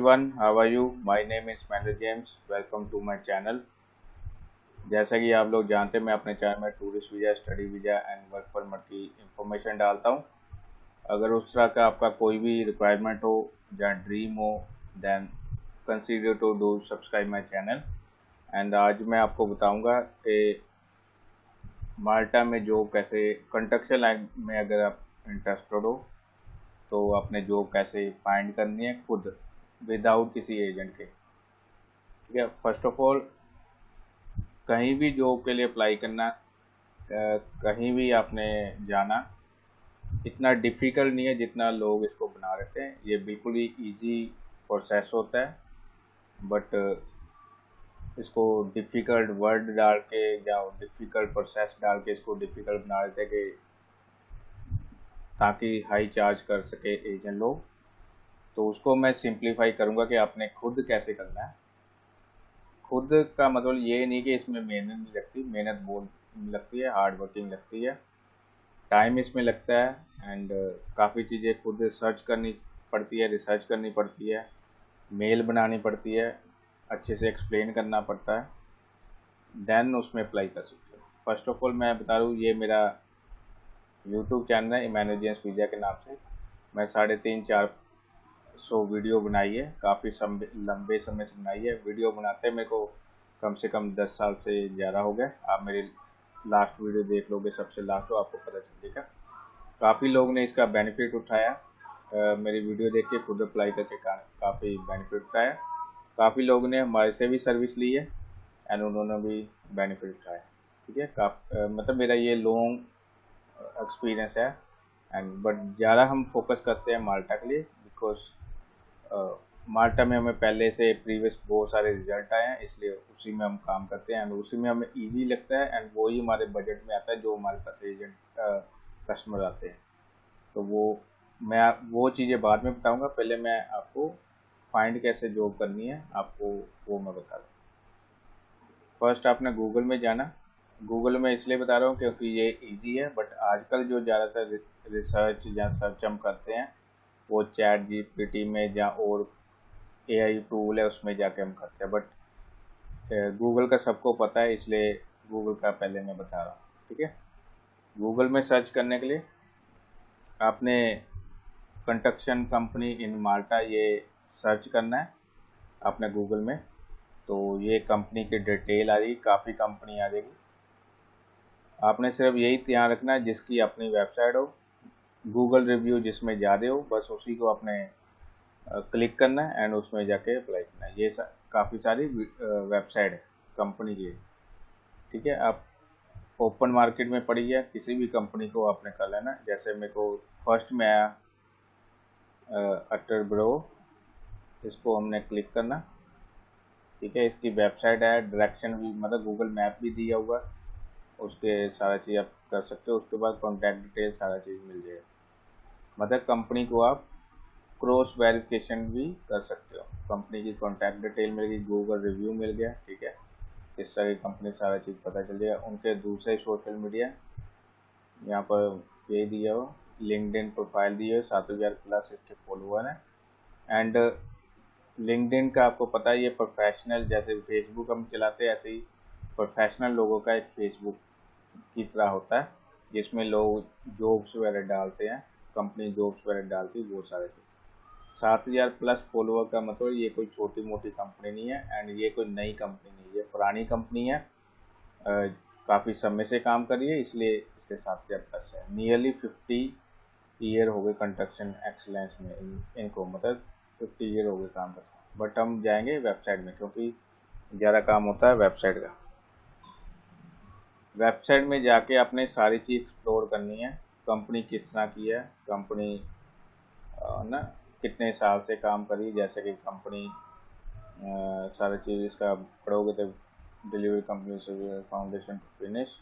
everyone, how are you? My name is Mahendra James. Welcome to my channel. जैसा कि आप लोग जानते हैं मैं अपने चैनल में tourist visa, study visa and work permit की इंफॉर्मेशन डालता हूं। अगर उस तरह का आपका कोई भी रिक्वायरमेंट हो या ड्रीम हो, then consider to do subscribe my channel. And आज मैं आपको बताऊंगा कि माल्टा में जॉब कैसे, कंस्ट्रक्शन लाइन में अगर आप इंटरेस्टेड हो तो आपने जॉब कैसे फाइंड करनी है खुद, विदाउट किसी एजेंट के। ठीक है, फर्स्ट ऑफ ऑल कहीं भी जॉब के लिए अप्लाई करना, कहीं भी आपने जाना, इतना डिफ़िकल्ट नहीं है जितना लोग इसको बना लेते हैं। ये बिल्कुल ही इजी प्रोसेस होता है, बट इसको डिफ़िकल्ट वर्ड डाल के या डिफ़िकल्ट प्रोसेस डाल के इसको डिफ़िकल्ट बना देते हैं कि ताकि हाई चार्ज कर सके एजेंट लोग। तो उसको मैं सिंप्लीफाई करूँगा कि आपने खुद कैसे करना है। खुद का मतलब ये नहीं कि इसमें मेहनत नहीं लगती, मेहनत बहुत लगती है, हार्ड वर्किंग लगती है, टाइम इसमें लगता है एंड काफ़ी चीज़ें खुद सर्च करनी पड़ती है, रिसर्च करनी पड़ती है, मेल बनानी पड़ती है, अच्छे से एक्सप्लेन करना पड़ता है, देन उसमें अप्लाई कर सकते हो। फर्स्ट ऑफ ऑल मैं बता दूँ, ये मेरा यूट्यूब चैनल है इमैनुअल वीज़ा के नाम से। मैं 350-400 वीडियो बनाई है, काफ़ी लंबे समय से बनाई है। वीडियो बनाते मेरे को कम से कम 10 साल से ज़्यादा हो गए। आप मेरी लास्ट वीडियो देख लोगे, सबसे लास्ट, तो आपको पता चलेगा। काफ़ी लोग ने इसका बेनिफिट उठाया, मेरी वीडियो देख के खुद अप्लाई करके काफ़ी बेनिफिट उठाया। काफ़ी लोगों ने हमारे से भी सर्विस ली है एंड उन्होंने भी बेनिफिट उठाया। ठीक है, मतलब मेरा ये लॉन्ग एक्सपीरियंस है एंड बट ज़्यादा हम फोकस करते हैं माल्टा के लिए, बिकॉज माल्टा में हमें पहले से प्रीवियस बहुत सारे रिजल्ट आए हैं, इसलिए उसी में हम काम करते हैं एंड उसी में हमें इजी लगता है एंड वही हमारे बजट में आता है जो हमारे पास एजेंट कस्टमर आते हैं। तो मैं वो चीज़ें बाद में बताऊंगा, पहले मैं आपको फाइंड कैसे जॉब करनी है आपको वो मैं बता दूँ। फर्स्ट आपने गूगल में जाना। गूगल में इसलिए बता रहा हूँ क्योंकि ये इजी है, बट आजकल जो ज़्यादातर रिसर्च या सर्च हम करते हैं वो चैट जीपीटी में या और एआई टूल है उसमें जाके हम करते हैं, बट गूगल का सबको पता है, इसलिए गूगल का पहले मैं बता रहा हूँ। ठीक है, गूगल में सर्च करने के लिए आपने कंस्ट्रक्शन कंपनी इन माल्टा ये सर्च करना है आपने गूगल में। तो ये कंपनी की डिटेल आ जाएगी, काफ़ी कंपनी आ जाएगी। आपने सिर्फ यही ध्यान रखना है जिसकी अपनी वेबसाइट हो, गूगल रिव्यू जिसमें ज़्यादा हो, बस उसी को आपने क्लिक करना है एंड उसमें जाके अप्लाई करना है। ये काफ़ी सारी वेबसाइट है कंपनी की। ठीक है, आप ओपन मार्केट में पड़ी है, किसी भी कंपनी को आपने कर लेना। जैसे मेरे को फर्स्ट में आया अटर ब्रो, इसको हमने क्लिक करना। ठीक है, इसकी वेबसाइट है, डायरेक्शन भी मतलब गूगल मैप भी दिया हुआ, उसके सारा चीज़ आप कर सकते हो। उसके बाद कॉन्टैक्ट डिटेल सारा चीज़ मिल जाएगा, मतलब कंपनी को आप क्रॉस वेरिफिकेशन भी कर सकते हो। कंपनी की कॉन्टैक्ट डिटेल मिल गई, गूगल रिव्यू मिल गया। ठीक है, किस तरह की कंपनी सारा चीज़ पता चल जाएगा। उनके दूसरे सोशल मीडिया यहाँ पर ये दिया हो, लिंक्डइन प्रोफाइल दी है, 7,000 प्लस इसके फॉलोअर हैं। एंड लिंक्डइन का आपको पता है ये प्रोफेशनल, जैसे फेसबुक हम चलाते हैं ऐसे ही प्रोफेशनल लोगों का एक फेसबुक की तरह होता है, जिसमें लोग जॉब्स वगैरह डालते हैं, कंपनी जॉब्स वगैरह डालती है, बहुत सारे। 7,000 प्लस फॉलोअर का मतलब ये कोई छोटी मोटी कंपनी नहीं है एंड ये कोई नई कंपनी नहीं है, ये पुरानी कंपनी है, काफ़ी समय से काम कर रही है, इसलिए इसके 7,000 प्लस है। नियरली 50 ईयर हो गए कंस्ट्रक्शन एक्सीलेंस में इनको, मतलब 50 ईयर हो गए काम करते हैं। बट हम जाएंगे वेबसाइट में क्योंकि ज़्यादा काम होता है वेबसाइट का। वेबसाइट में जाके आपने सारी चीज़ एक्सप्लोर करनी है, कंपनी किस तरह की है, कंपनी ना कितने साल से काम करी, जैसे कि कंपनी सारी चीज़ इसका पढ़ोगे तो डिलीवरी कंपनी से फाउंडेशन टू फिनिश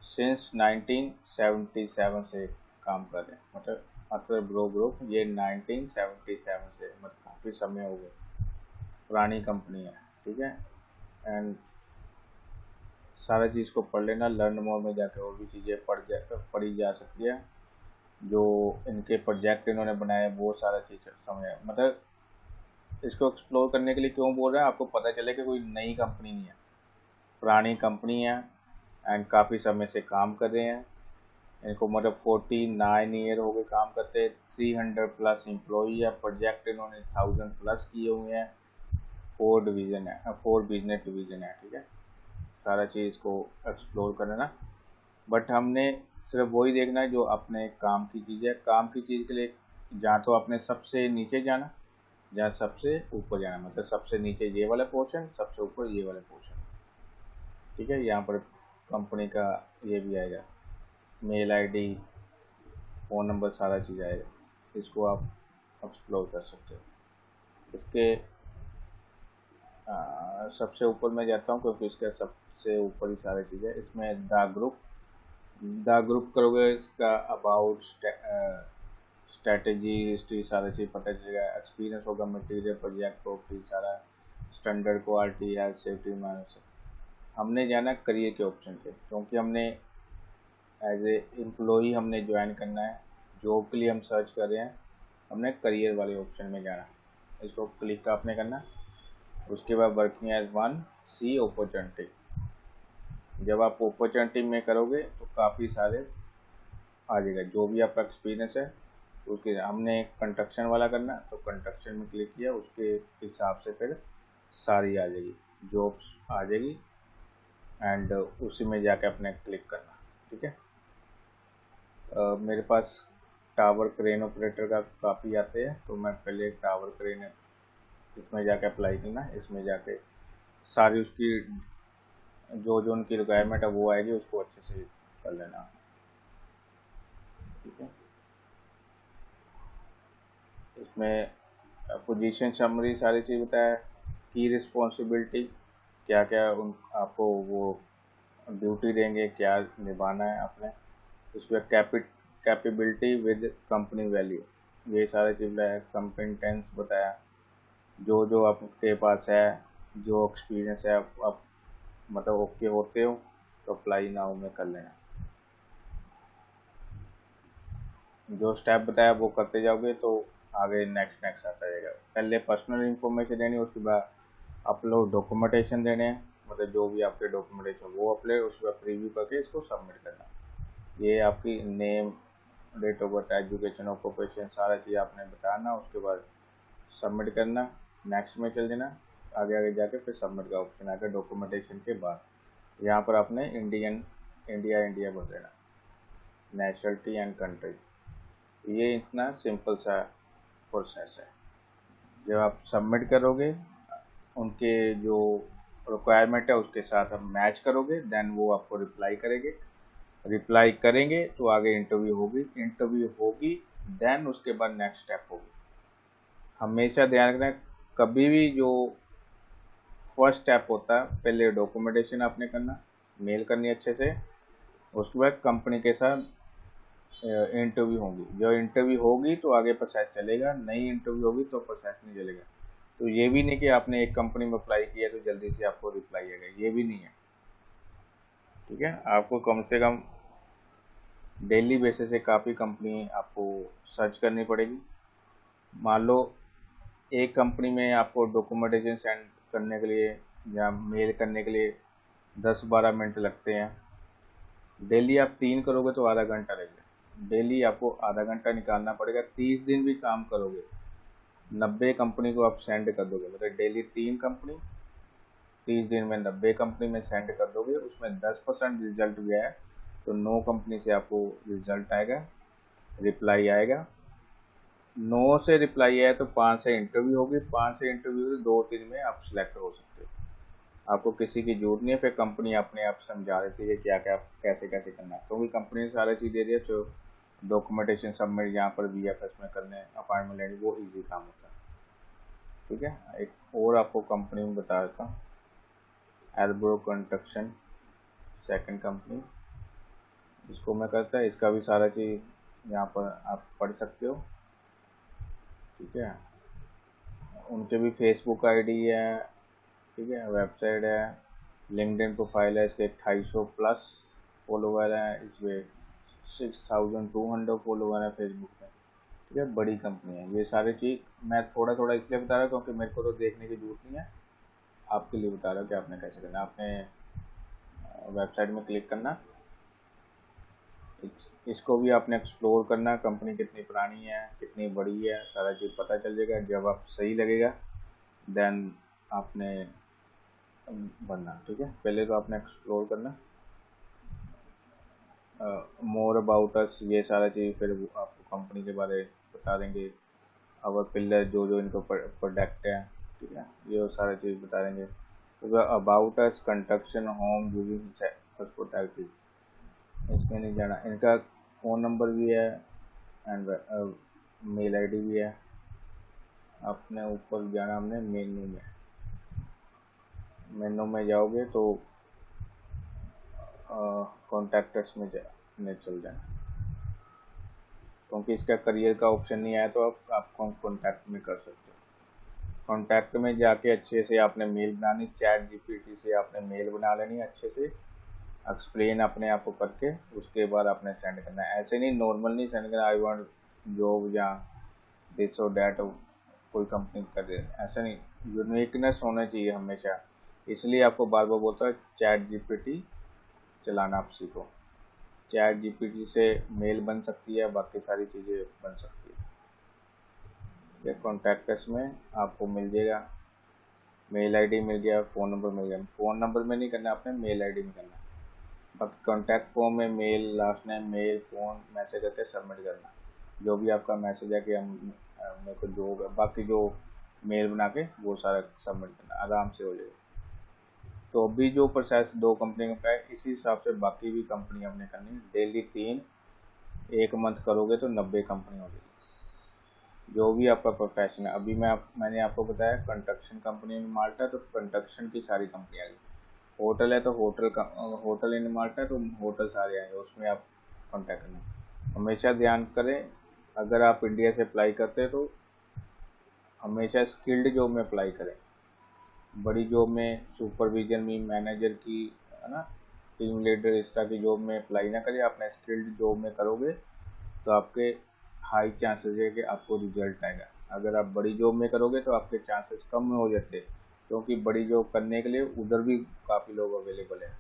सिंस 1977 से काम कर रहे हैं, मतलब अतर ब्रो ग्रुप ये 1977 से, मतलब काफ़ी समय हो गया, पुरानी कंपनी है। ठीक है, एंड सारा चीज़ को पढ़ लेना, लर्न मोर में जाकर और भी चीज़ें पढ़ी जा सकती है। जो इनके प्रोजेक्ट इन्होंने बनाए बहुत सारा चीज़ समय, मतलब इसको एक्सप्लोर करने के लिए क्यों बोल रहा है, आपको पता चले कि कोई नई कंपनी नहीं है, पुरानी कंपनी है एंड काफ़ी समय से काम कर रहे हैं। इनको मतलब 49 ईयर हो गए काम करते, 300 प्लस एम्प्लॉई है, प्रोजेक्ट इन्होंने 1000 प्लस किए हुए हैं, 4 डिवीज़न है, 4 बिजनेस डिवीज़न है। ठीक है, सारा चीज़ को एक्सप्लोर करना, बट हमने सिर्फ वही देखना है जो अपने काम की चीज़ है। काम की चीज़ के लिए जहाँ तो आपने सबसे नीचे जाना, जहाँ सबसे ऊपर जाना, मतलब सबसे नीचे ये वाला पोर्शन, सबसे ऊपर ये वाला पोर्शन। ठीक है, यहाँ पर कंपनी का ये भी आएगा, मेल आईडी, फ़ोन नंबर, सारा चीज़ आएगा। इसको आप एक्सप्लोर कर सकते हो। इसके सबसे ऊपर मैं जाता हूँ क्योंकि इसका सबसे ऊपर ही सारी चीज़ें। इसमें द ग्रुप करोगे, इसका अबाउट, स्ट्रैटेजी, हिस्ट्री, सारी चीज़ पता चलेगा। एक्सपीरियंस होगा, मटेरियल, प्रोजेक्ट, प्रॉपर्टी, सारा standard, quality, health, safety, manager. हमने जाना करियर के ऑप्शन पे, क्योंकि हमने एज ए एम्प्लॉई हमने ज्वाइन करना है, जॉब के लिए हम सर्च कर रहे हैं, हमने करियर वाले ऑप्शन में जाना। इसको क्लिक आपने करना। उसके बाद वर्किंग एज वन, सी अपॉर्चुनिटी। जब आप अपॉर्चुनिटी में करोगे तो काफ़ी सारे आ जाएगा, जो भी आपका एक्सपीरियंस है उसके। हमने कंस्ट्रक्शन वाला करना, तो कंस्ट्रक्शन में क्लिक किया, उसके हिसाब से फिर सारी आ जाएगी, जॉब्स आ जाएगी, एंड उसी में जाके अपने क्लिक करना। ठीक है, मेरे पास टावर क्रेन ऑपरेटर का काफ़ी आते हैं, तो मैं पहले टावर क्रेन इसमें जाके अप्लाई करना। इसमें जाके सारी उसकी जो जो उनकी रिक्वायरमेंट है वो आएगी, उसको अच्छे से कर लेना। ठीक है, इसमें पोजीशन समरी सारी चीज़ बताया, की रिस्पॉन्सिबिलिटी, क्या क्या उन आपको वो ड्यूटी देंगे, क्या निभाना है आपने। उसमें कैपेबिलिटी विद कंपनी वैल्यू, ये सारी चीज़ बताया। कंपिटेंस बताया, जो जो आपके पास है, जो एक्सपीरियंस है, आप मतलब ओके होते हो तो अप्लाई नाउ में कर लेना। जो स्टेप बताया वो करते जाओगे तो आगे नेक्स्ट नेक्स्ट आता रहेगा। पहले पर्सनल इन्फॉर्मेशन देनी, उसके बाद अपलोड डॉक्यूमेंटेशन देने हैं, मतलब जो भी आपके डॉक्यूमेंटेशन वो अपलोड, उसके बाद प्रीव्यू करके इसको सबमिट करना। ये आपकी name, date of birth, education, occupation, सारा चीज़ आपने बताना। उसके बाद सबमिट करना, नेक्स्ट में चल देना। आगे आगे जाके फिर सबमिट का ऑप्शन आएगा डॉक्यूमेंटेशन के बाद। यहाँ पर आपने इंडिया भर देना, नेशनलिटी एंड कंट्री। ये इतना सिंपल सा प्रोसेस है। जब आप सबमिट करोगे, उनके जो रिक्वायरमेंट है उसके साथ आप मैच करोगे, देन वो आपको रिप्लाई करेंगे तो आगे इंटरव्यू होगी, देन उसके बाद नेक्स्ट स्टेप होगी। हमेशा ध्यान रखना, कभी भी जो फर्स्ट स्टेप होता है, पहले डॉक्यूमेंटेशन आपने करना, मेल करनी अच्छे से, उसके बाद कंपनी के साथ इंटरव्यू होगी। जो इंटरव्यू होगी तो आगे प्रोसेस चलेगा, नई इंटरव्यू होगी तो प्रोसेस नहीं चलेगा। तो ये भी नहीं कि आपने एक कंपनी में अप्लाई किया तो जल्दी से आपको रिप्लाई आएगा, ये भी नहीं है। ठीक है, आपको कम से कम डेली बेसिस से काफ़ी कंपनी आपको सर्च करनी पड़ेगी। मान लो एक कंपनी में आपको डॉक्यूमेंटेशन सेंड करने के लिए या मेल करने के लिए 10-12 मिनट लगते हैं, डेली आप 3 करोगे तो आधा घंटा लगेगा। डेली आपको आधा घंटा निकालना पड़ेगा। 30 दिन भी काम करोगे, 90 कंपनी को आप सेंड कर दोगे, मतलब डेली 3 कंपनी, 30 दिन में 90 कंपनी में सेंड कर दोगे। उसमें 10% रिजल्ट भी आया तो 9 कंपनी से आपको रिजल्ट आएगा, रिप्लाई आएगा। 9 से रिप्लाई आया तो 5 से इंटरव्यू होगी, 5 से इंटरव्यू से 2-3 में आप सिलेक्ट हो सकते हो। आपको किसी की जरूरत नहीं है, फिर कंपनी अपने आप समझा देती है क्या क्या कैसे कैसे करना है, क्योंकि कंपनी ने सारी चीज़ दे दी है। तो डॉक्यूमेंटेशन सबमिट यहाँ पर VFS में करने, अपॉइंटमेंट लेने, वो इजी काम होता है। ठीक है, एक और आपको कंपनी में बता देता हूँ, एल्ब्रो कंस्ट्रक्शन, सेकंड कंपनी, इसको मैं करता है। इसका भी सारा चीज़ यहाँ पर आप पढ़ सकते हो। ठीक है, उनके भी फेसबुक आईडी है, ठीक है, वेबसाइट है, लिंक्डइन प्रोफाइल है, इसके 250 प्लस फॉलोवर हैं, इसमें 6200 फॉलोवर हैं फेसबुक पे। ठीक है, बड़ी कंपनी है। ये सारी चीज़ मैं थोड़ा थोड़ा इसलिए बता रहा हूँ क्योंकि मेरे को तो देखने की जरूरत नहीं है, आपके लिए बता रहा हूँ कि आपने कैसे करना है। आपने वेबसाइट में क्लिक करना, इसको भी आपने एक्सप्लोर करना, कंपनी कितनी पुरानी है, कितनी बड़ी है, सारा चीज़ पता चल जाएगा। जब आप सही लगेगा देन आपने बनना। ठीक है, पहले तो आपने एक्सप्लोर करना, मोर अबाउट अस, ये सारा चीज़ फिर आपको कंपनी के बारे बता देंगे। आवर पिलर, जो जो इनको प्रोडक्ट है, ठीक है, ये सारा चीज़ बता देंगे। तो about us, construction, home, using hospitality, इसमें नहीं जाना। इनका फ़ोन नंबर भी है एंड मेल आईडी भी है। अपने ऊपर जाना हमने मेनू में जाओगे तो कॉन्टैक्ट्स में चल जाना, क्योंकि इसका करियर का ऑप्शन नहीं आया तो आप कॉन्टैक्ट में कर सकते हो। कॉन्टैक्ट में जाके अच्छे से आपने मेल बनानी, चैट जीपीटी से आपने मेल बना लेनी अच्छे से, एक्सप्लेन अपने आप को करके, उसके बाद आपने सेंड करना है। ऐसे नहीं, नॉर्मल नहीं सेंड करना, आई वांट जॉब या दिस और डैट कोई कंपनी कर दे, ऐसा नहीं। यूनिकनेस होना चाहिए हमेशा, इसलिए आपको बार बार बोलता है चैट जीपीटी चलाना आप सीखो। चैट जीपीटी से मेल बन सकती है, बाकी सारी चीज़ें बन सकती है। ये कॉन्टैक्ट्स में आपको मिल जाएगा, मेल आईडी मिल गया, फ़ोन नंबर मिल गया। फ़ोन नंबर में नहीं करना, आपने मेल आईडी में करना। बाकी कॉन्टैक्ट फॉर्म में mail, last name, mail, phone, message करके सबमिट करना। जो भी आपका मैसेज है कि हम मेरे को जो बाकी जो मेल बना के वो सारा सबमिट करना, आराम से हो जाएगा। तो अभी जो प्रोसेस दो कंपनी का है, इसी हिसाब से बाकी भी कंपनी हमने करनी है। डेली 3, 1 मंथ करोगे तो 90 कंपनी हो जाएगी। जो भी आपका प्रोफेशन है, अभी मैंने आपको बताया कंस्ट्रक्शन कंपनी में माल्टा, तो कंस्ट्रक्शन की सारी कंपनी आ गई। होटल है तो होटल इन माल्टा, तो होटल सारे आएंगे, उसमें आप कॉन्टैक्ट करना। हमेशा ध्यान करें, अगर आप इंडिया से अप्लाई करते हैं तो हमेशा स्किल्ड जॉब में अप्लाई करें। बड़ी जॉब में, सुपरविजन में, मैनेजर की, है ना, टीम लीडर, इस तरह की जॉब में अप्लाई ना करें। अपने स्किल्ड जॉब में करोगे तो आपके हाई चांसेस है कि आपको रिजल्ट आएगा। अगर आप बड़ी जॉब में करोगे तो आपके चांसेस कम हो जाते हैं, क्योंकि बड़ी जॉब करने के लिए उधर भी काफ़ी लोग अवेलेबल हैं।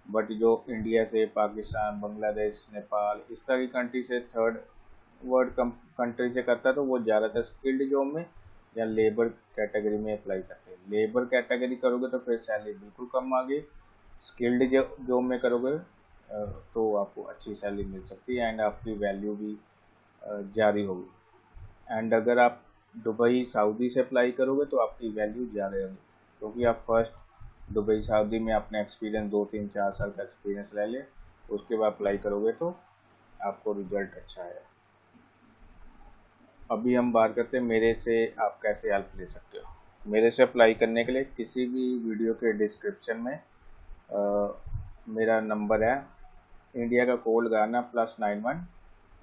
बट जो इंडिया से, पाकिस्तान, बांग्लादेश, नेपाल, इस तरह की कंट्री से, थर्ड वर्ल्ड कंट्री से करता है तो वो ज़्यादातर स्किल्ड जॉब में या लेबर कैटेगरी में अप्लाई करते हैं। लेबर कैटेगरी करोगे तो फिर सैलरी बिल्कुल कम आ गई। स्किल्ड जॉब में करोगे तो आपको अच्छी सैलरी मिल सकती है एंड आपकी वैल्यू भी जारी होगी। एंड अगर आप दुबई, सऊदी से अप्लाई करोगे तो आपकी वैल्यू ज़्यादा होगी, क्योंकि आप फर्स्ट दुबई, सऊदी में अपने एक्सपीरियंस 2, 3, 4 साल का एक्सपीरियंस ले ले, उसके बाद अप्लाई करोगे तो आपको रिजल्ट अच्छा है। अभी हम बात करते हैं मेरे से आप कैसे हेल्प ले सकते हो। मेरे से अप्लाई करने के लिए किसी भी वीडियो के डिस्क्रिप्शन में मेरा नंबर है, इंडिया का कोड लगाना +91,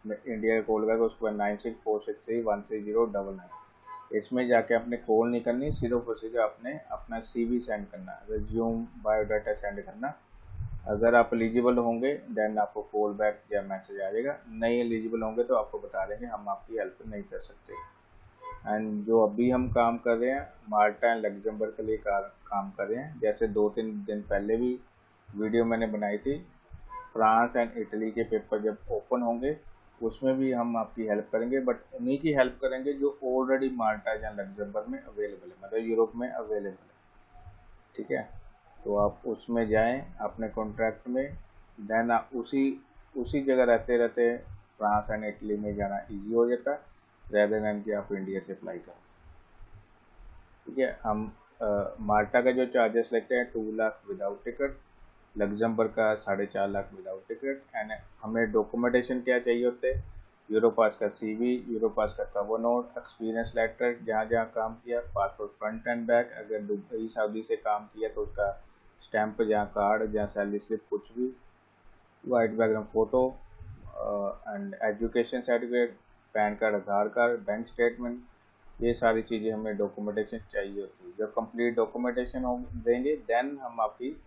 इंडिया का कोड लगा उसके बाद 9646313099। इसमें जाके आपने कॉल नहीं करनी, सिर्फ और सिर्फ आपने अपना CV सेंड करना, रिज्यूम, बायोडाटा सेंड करना। अगर आप एलिजिबल होंगे देन आपको कॉल बैक या मैसेज आ जाएगा, नहीं एलिजिबल होंगे तो आपको बता देंगे हम आपकी हेल्प नहीं कर सकते। एंड जो अभी हम काम कर रहे हैं माल्टा एंड लग्जमबर्ग के लिए काम कर रहे हैं, जैसे 2-3 दिन पहले भी वीडियो मैंने बनाई थी। फ्रांस एंड इटली के पेपर जब ओपन होंगे उसमें भी हम आपकी हेल्प करेंगे, बट उन्हीं की हेल्प करेंगे जो ऑलरेडी माल्टा या लग्जमबर्ग में अवेलेबल है, मतलब यूरोप में अवेलेबल है। ठीक है, तो आप उसमें जाएं अपने कॉन्ट्रैक्ट में, देन आप उसी उसी जगह रहते रहते फ्रांस एंड इटली में जाना इजी हो जाता है, रेदर देन कि आप इंडिया से अप्लाई करें। ठीक है, हम माल्टा का जो चार्जेस लेते हैं 2 लाख विदाउट टिकट, लग्जमबर्ग का 4.5 लाख विदाउट टिकट। एंड हमें डॉक्यूमेंटेशन क्या चाहिए होते हैं, यूरोपास का CV, यूरोपास का कवर नोट, एक्सपीरियंस लेटर जहाँ जहाँ काम किया, पासपोर्ट फ्रंट एंड बैक, अगर दुबई, सऊदी से काम किया तो उसका स्टैंप, जहाँ कार्ड, जहाँ सैलरी स्लिप, कुछ भी, white background photo and education certificate, pan card, Aadhaar card, bank statement, ये सारी चीज़ें हमें डॉक्यूमेंटेशन चाहिए होती है। जब कंप्लीट डॉक्यूमेंटेशन हो देंगे देन हम आपकी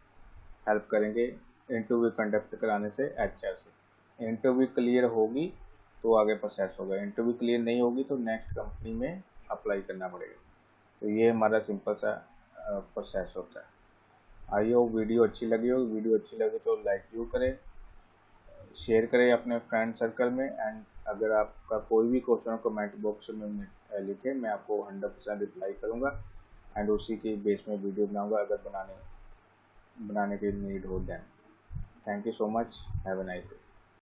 हेल्प करेंगे इंटरव्यू कंडक्ट कराने से HR से। इंटरव्यू क्लियर होगी तो आगे प्रोसेस होगा। इंटरव्यू क्लियर नहीं होगी तो नेक्स्ट कंपनी में अप्लाई करना पड़ेगा। तो ये हमारा सिंपल सा प्रोसेस होता है। आई होप वीडियो अच्छी लगी हो। वीडियो अच्छी लगी तो लाइक जरूर करें, शेयर करें अपने फ्रेंड सर्कल में। एंड अगर आपका कोई भी क्वेश्चन हो कमेंट बॉक्स में लिखें, मैं आपको 100% रिप्लाई करूँगा एंड उसी के बेस में वीडियो बनाऊँगा अगर बनाने की नीड हो। Then thank you so much, have a nice day.